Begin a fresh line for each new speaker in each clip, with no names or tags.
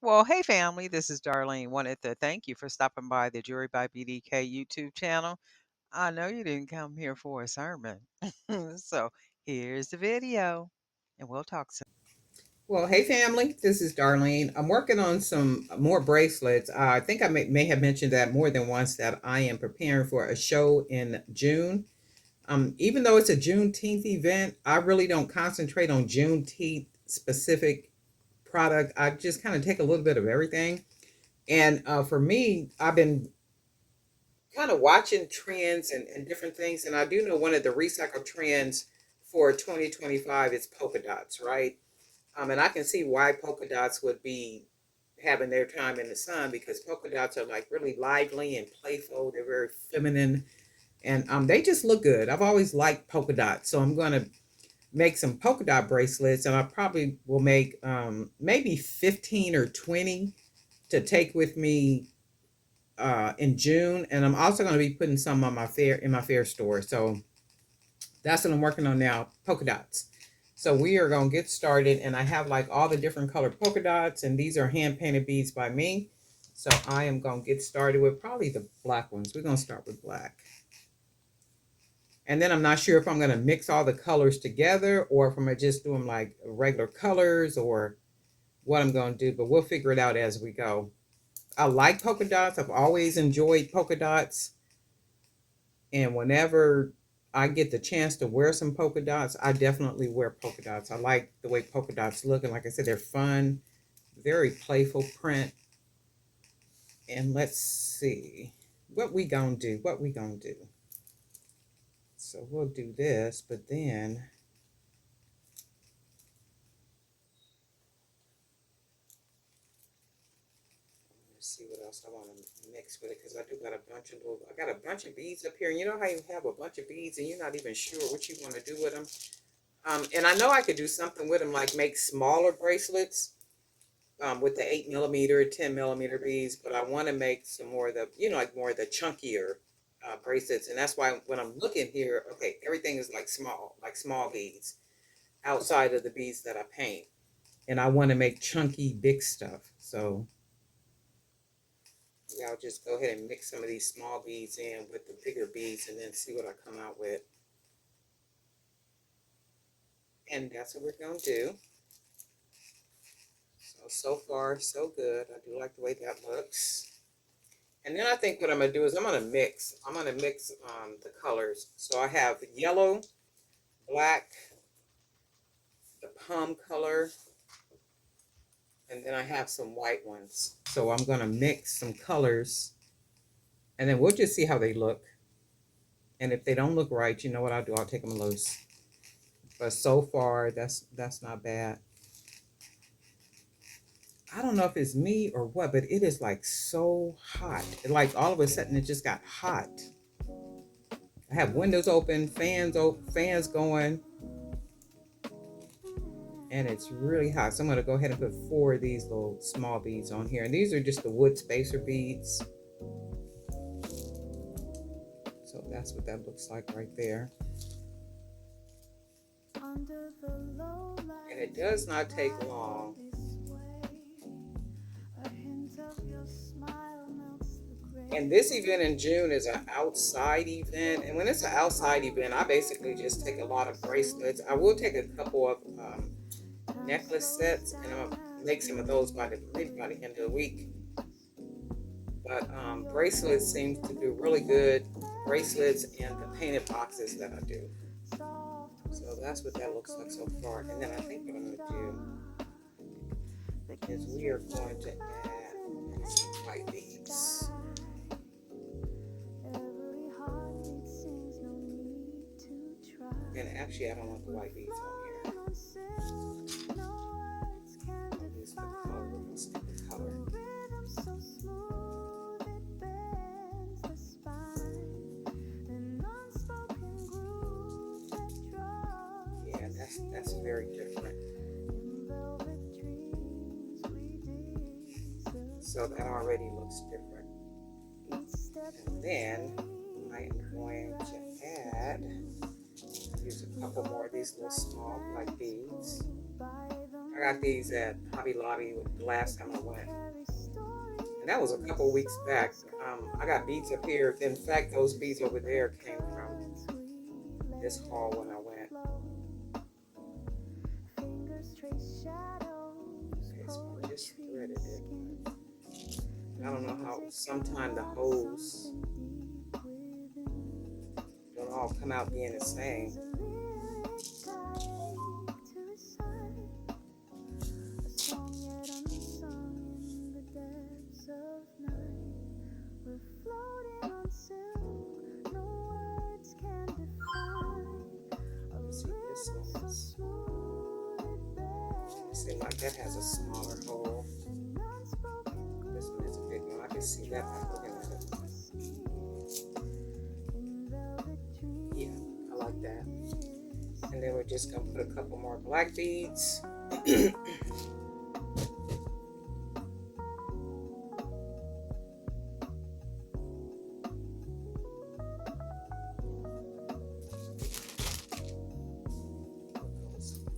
Well, hey family, this is Darlene. Wanted to thank you for stopping by the Jury by BDK YouTube channel. I know you didn't come here for a sermon. So here's the video, and we'll talk soon.
Well, hey family, this is Darlene. I'm working on some more bracelets. I think I may have mentioned that more than once that I am preparing for a show in June. Even though it's a Juneteenth event, I really don't concentrate on Juneteenth specific product. I just kind of take a little bit of everything. And for me, I've been kind of watching trends and different things. And I do know one of the recycle trends for 2025 is polka dots, right? And I can see why polka dots would be having their time in the sun because polka dots are like really lively and playful. They're very feminine and they just look good. I've always liked polka dots. So I'm going to make some polka dot bracelets and I probably will make maybe 15 or 20 to take with me in June. And I'm also going to be putting some on my fair in my fair store. So that's what I'm working on now, polka dots. So we are going to get started and I have like all the different colored polka dots and these are hand painted beads by me. So I am going to get started with probably the black ones. We're going to start with black. And then I'm not sure if I'm going to mix all the colors together or if I'm going to just do them like regular colors or what I'm going to do, but we'll figure it out as we go. I like polka dots. I've always enjoyed polka dots. And whenever I get the chance to wear some polka dots, I definitely wear polka dots. I like the way polka dots look. And like I said, they're fun, very playful print. And let's see what we gonna do. What we gonna do. So we'll do this, but then let's see what else I want to mix with it because I got a bunch of beads up here. And you know how you have a bunch of beads and you're not even sure what you want to do with them. And I know I could do something with them, like make smaller bracelets with the 8 millimeter, 10 millimeter beads, but I want to make some more of the, like more of the chunkier bracelets. And that's why when I'm looking here, okay, everything is like small beads outside of the beads that I paint. And I want to make chunky, big stuff. So yeah, I'll just go ahead and mix some of these small beads in with the bigger beads and then see what I come out with. And that's what we're going to do. So far, so good. I do like the way that looks. And then I think what I'm going to do is I'm going to mix. The colors. So I have yellow, black, the palm color, and then I have some white ones. So I'm going to mix some colors, and then we'll just see how they look. And if they don't look right, you know what I'll do? I'll take them loose. But so far, that's not bad. I don't know if it's me or what, but it is like so hot. Like all of a sudden, it just got hot. I have windows open, fans going, and it's really hot. So I'm going to go ahead and put 4 of these little small beads on here. And these are just the wood spacer beads. So that's what that looks like right there. And it does not take long. And this event in June is an outside event. And when it's an outside event, I basically just take a lot of bracelets. I will take a couple of necklace sets, and I'm gonna make some of those maybe by the end of the week. But bracelets seem to do really good. Bracelets and the painted boxes that I do. So that's what that looks like so far. And then I think what I'm gonna do is we are going to add some white beads. And actually, I don't want the white beads on here. I'll use the color. We'll stick with color. Yeah, that's very different. So that already looks different. And then I am going to use a couple more of these little small white beads. I got these at Hobby Lobby the last time I went. And that was a couple weeks back. I got beads up here. In fact, those beads over there came from this haul when I went. Okay, so I just threaded it. I don't know how sometimes the holes don't all come out being the same. See, this one's seems like that has a smaller hole. This one is a big one. I can see that by looking at it. Yeah, I like that. And then we're just gonna put a couple more black beads.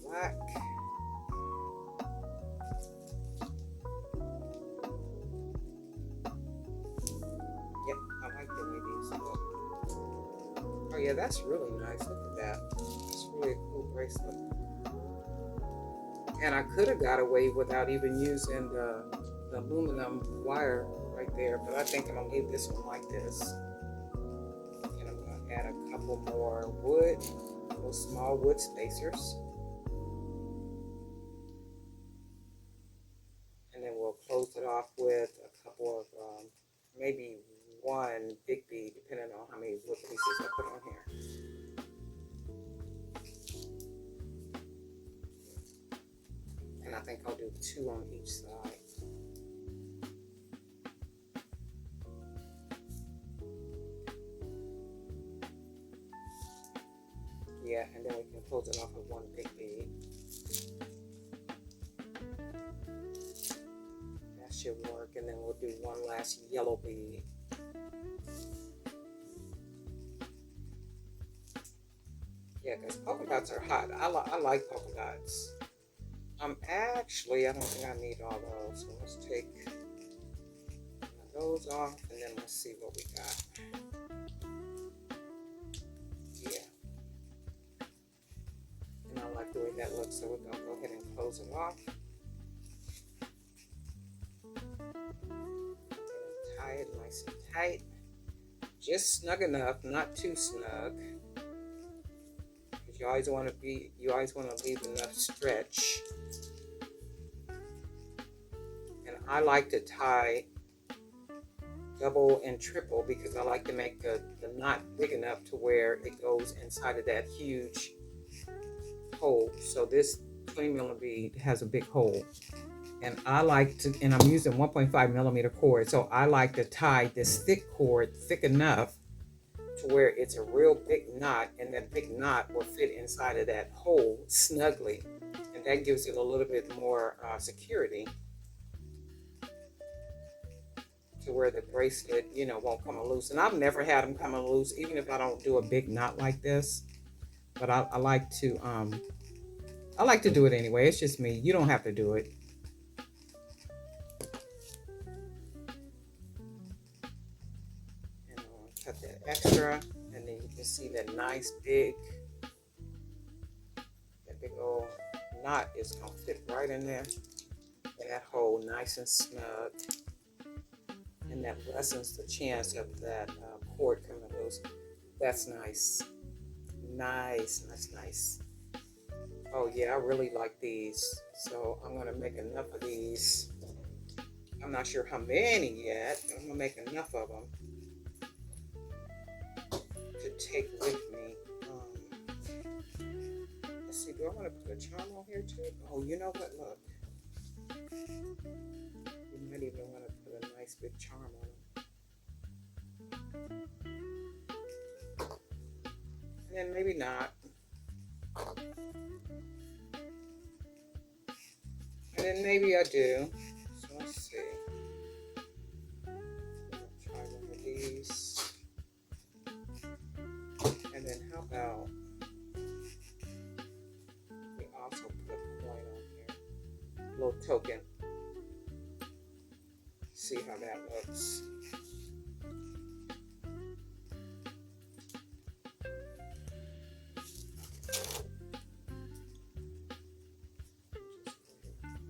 Black. Yep, I like the way these look. Oh yeah, that's really nice. Look at that. That's really a cool bracelet. And I could have got away without even using the aluminum wire right there, but I think I'm gonna leave this one like this. And I'm gonna add a couple more wood, little small wood spacers. And then we'll close it off with a couple of, maybe one big bead, depending on how many wood pieces I put on here. And I think I'll do 2 on each side. Yeah, and then we can close it off with one big bead. That should work, and then we'll do one last yellow bead. Yeah, because polka dots are hot. I like polka dots. Actually, I don't think I need all those. So let's take those off, and then let's see what we got. Yeah. And I like the way that looks, so we're gonna go ahead and close it off. Tie it nice and tight. Just snug enough, not too snug. Because you always want to leave enough stretch. And I like to tie double and triple because I like to make the knot big enough to where it goes inside of that huge hole. So this 20mm bead has a big hole. And I like to, and I'm using 1.5mm cord, so I like to tie this thick cord thick enough to where it's a real big knot, and that big knot will fit inside of that hole snugly, and that gives it a little bit more security to where the bracelet, won't come loose. And I've never had them come loose, even if I don't do a big knot like this. But I like to do it anyway. It's just me. You don't have to do it. Cut that extra, and then you can see that nice big old knot is gonna fit right in there, and that hole nice and snug, and that lessens the chance of that cord coming loose. That's nice. Nice. Oh yeah, I really like these, so I'm gonna make enough of these. I'm not sure how many yet, but I'm gonna make enough of them to take with me. Let's see, do I want to put a charm on here too? Oh, you know what? Look, you might even want to put a nice big charm on it. And then maybe not. And then maybe I do. So let's see. Try one of these. And then how about we also put a coin on here. little token. See how that looks. Just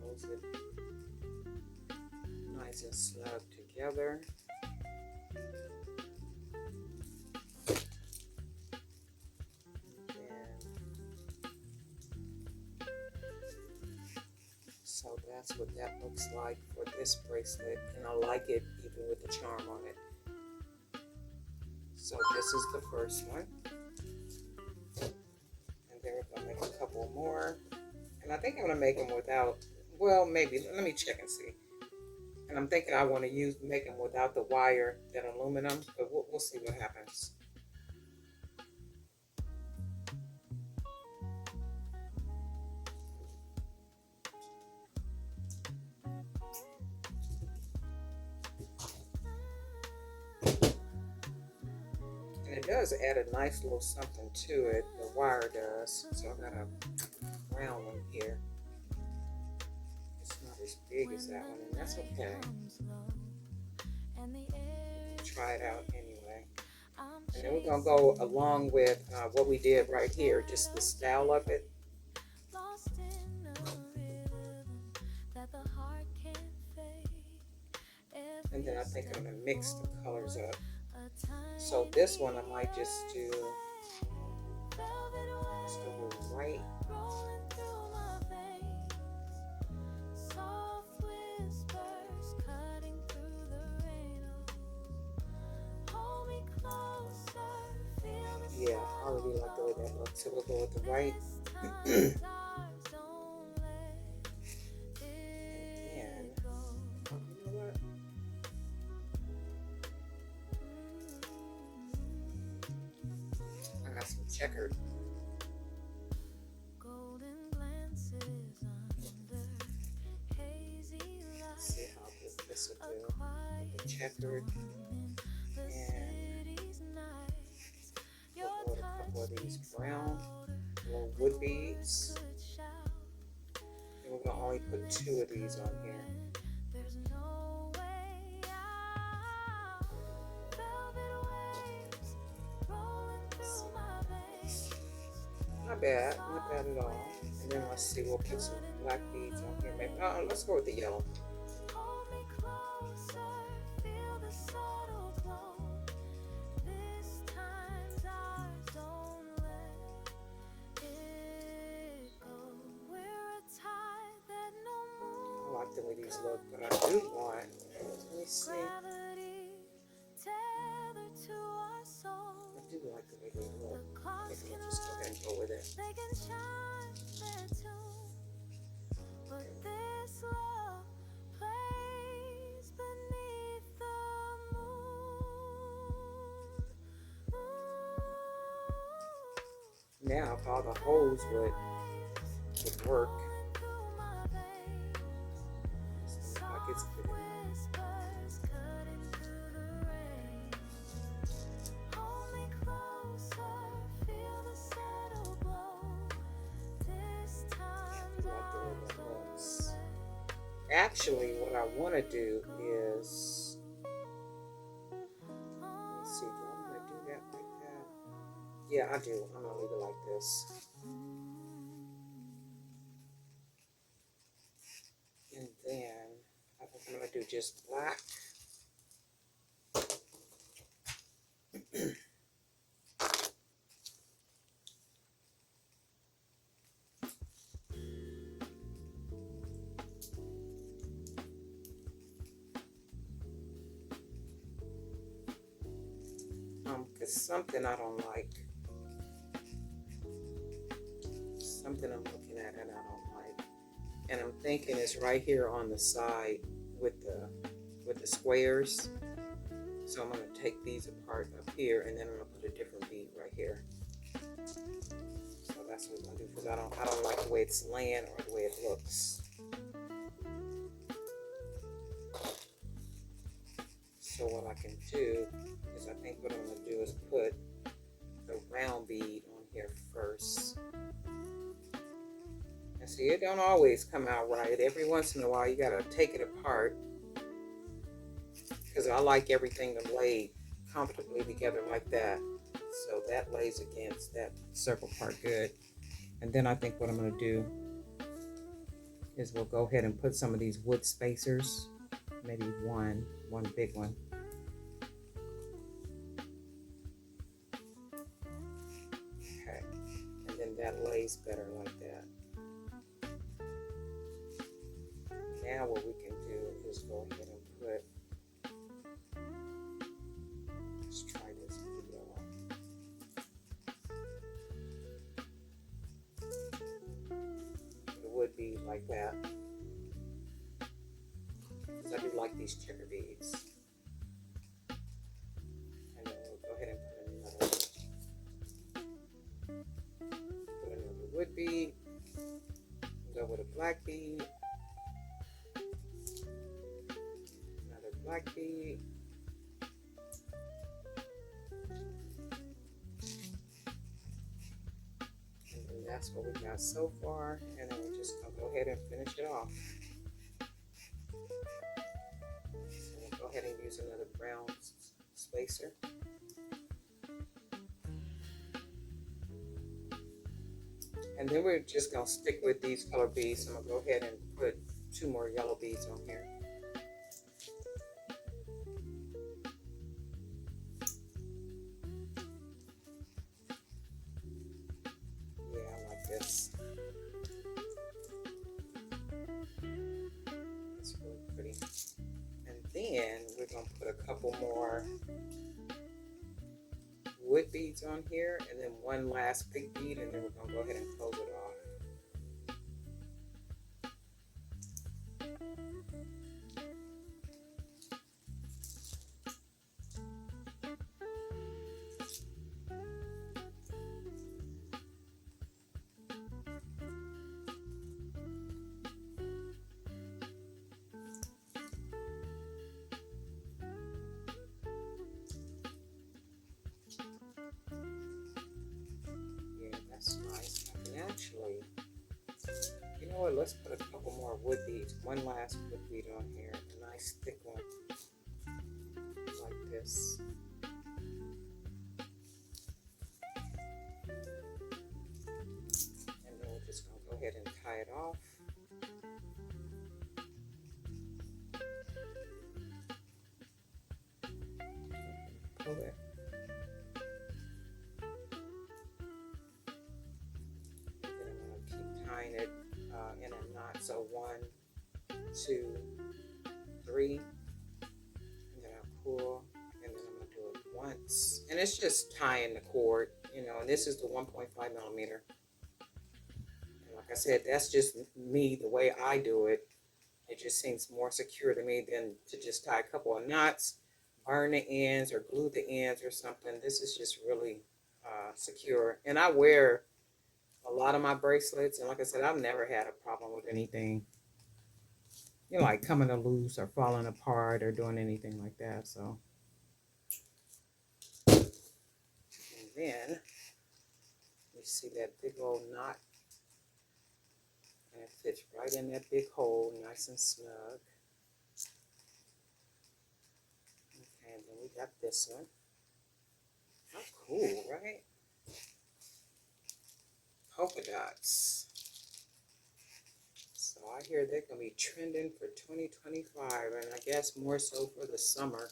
close it nice and snug together. So that's what that looks like for this bracelet, and I like it even with the charm on it. So this is the first one, and then we're gonna make a couple more, and I think I'm gonna make them without, well, maybe, let me check and see. And I'm thinking I want to make them without the wire, that aluminum, but we'll see what happens. And it does add a nice little something to it, the wire does. So I've got a round one here. It's not as big as that one, and that's okay. Try it out anyway. And then we're going to go along with what we did right here, just the style of it. And then I think I'm going to mix the colors up. So this one I might just do white. Yeah, I really like the way that looks. So we'll go with the white. And you know what? I got some checkered. See how good this will do. The checkered. And we'll go with a couple of these brown little wood beads. And we're going to only put 2 of these on here. Not bad at all. And then let's see, we'll put some black beads on here. Maybe, let's go with the yellow. I like the way these look, but I do want, let me see. I do like the way they look. I think I'll just go ahead and go with it. Now, if all the holes would work, it's like it's good enough. Actually, what I want to do is, let's see, do I want to do that like that? Yeah, I do. I'm going to leave it like this. And then I think I'm going to do just black. Because something I don't like. Something I'm looking at and I don't like. And I'm thinking it's right here on the side with the squares. So I'm going to take these apart up here, and then I'm going to put a different bead right here. So that's what I'm going to do, because I don't like the way it's laying or the way it looks. So what I can do is, I think what I'm going to do is put the round bead on here first. And see, it don't always come out right. Every once in a while, you gotta take it apart because I like everything to lay comfortably together like that. So that lays against that circle part good. And then I think what I'm gonna do is we'll go ahead and put some of these wood spacers, maybe one big one. Okay, and then that lays better like that. Now what we can do is go ahead and put, let's try this yellow. It would be like that, because I do like these checker beads. And then we'll go ahead and put another wood bead, go with a black bead, another black bead, and then that's what we got so far. And then we're just gonna go ahead and finish it off. So we'll go ahead and use another brown spacer. And then we're just gonna stick with these color beads. I'm gonna go ahead and put 2 more yellow beads on here. Yeah, I like this. It's really pretty. And then we're gonna put a couple more wood beads on here, and then one last big bead, and then we're gonna go ahead and close it off. Yeah, that's nice. I can actually, you know what, let's put a couple more wood beads, one last wood bead on here, a nice thick one, like this. And then we're just gonna go ahead and tie it off. Pull it. And then I'm gonna keep tying it in a knot. So 1, 2, 3, and then I'll pull, and then I'm gonna do it once. And it's just tying the cord, you know, and this is the 1.5 millimeter. And like I said, that's just me, the way I do it. It just seems more secure to me than to just tie a couple of knots, burn the ends, or glue the ends or something. This is just really secure. And I wear a lot of my bracelets, and like I said, I've never had a problem with anything, you know, like coming to loose or falling apart or doing anything like that. So, and then you see that big old knot, and it fits right in that big hole, nice and snug. Okay, and then we got this one. How cool, right? Polka dots. So I hear they're gonna be trending for 2025, and I guess more so for the summer.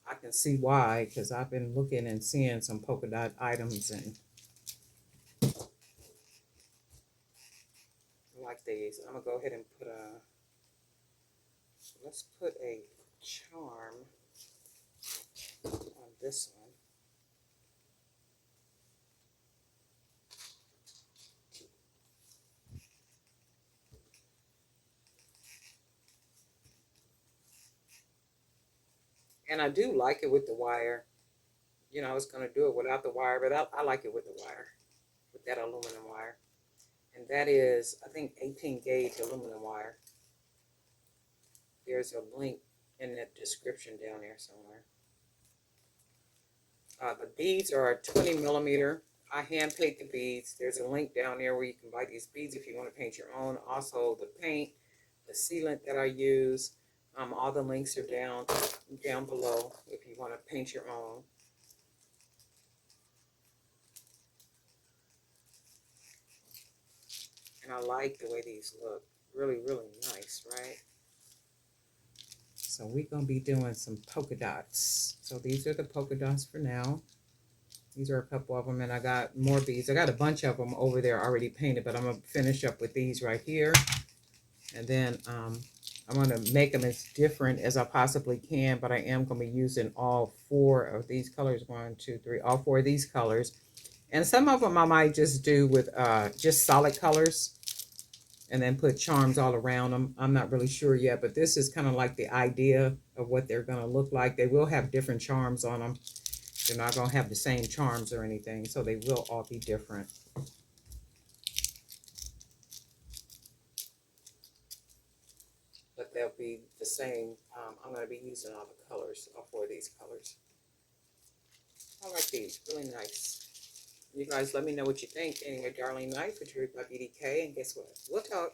I can see why, because I've been looking and seeing some polka dot items, and I like these. I'm gonna go ahead and put a, let's put a charm on this one. And I do like it with the wire. You know, I was gonna do it without the wire, but I like it with the wire, with that aluminum wire. And that is, I think, 18 gauge aluminum wire. There's a link in that description down there somewhere. The beads are 20 millimeter. I hand paint the beads. There's a link down there where you can buy these beads if you want to paint your own. Also, the paint, the sealant that I use. All the links are down below if you want to paint your own. And I like the way these look. Really, really nice, right? So we're going to be doing some polka dots. So these are the polka dots for now. These are a couple of them, and I got more beads. I got a bunch of them over there already painted, but I'm going to finish up with these right here. And then I'm going to make them as different as I possibly can, but I am going to be using all four of these colors. One, two, three, all four of these colors. And some of them I might just do with just solid colors and then put charms all around them. I'm not really sure yet, but this is kind of like the idea of what they're going to look like. They will have different charms on them. They're not going to have the same charms or anything, so they will all be different. But they'll be the same. I'm going to be using all the colors, all four of these colors. I like these, really nice. You guys let me know what you think. Anyway, Darlene Knight for Drew by BDK, and guess what? We'll talk.